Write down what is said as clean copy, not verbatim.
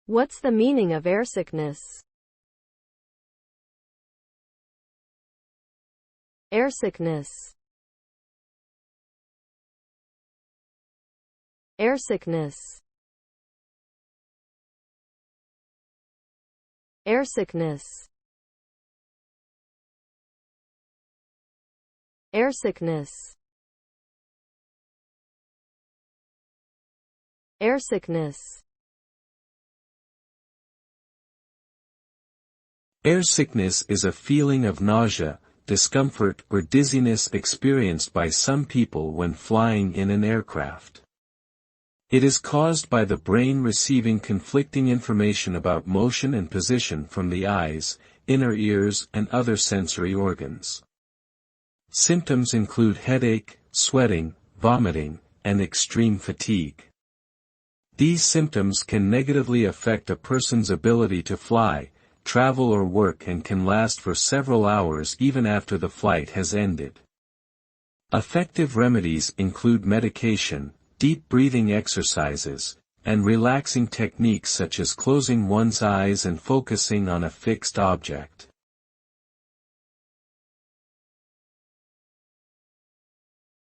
What's the meaning of airsickness? Airsickness. Airsickness. Airsickness. Airsickness. Airsickness. Airsickness is a feeling of nausea, discomfort or dizziness experienced by some people when flying in an aircraft. It is caused by the brain receiving conflicting information about motion and position from the eyes, inner ears and other sensory organs. Symptoms include headache, sweating, vomiting, and extreme fatigue. These symptoms can negatively affect a person's ability to fly, travel or work and can last for several hours even after the flight has ended. Effective remedies include medication, deep breathing exercises, and relaxing techniques such as closing one's eyes and focusing on a fixed object.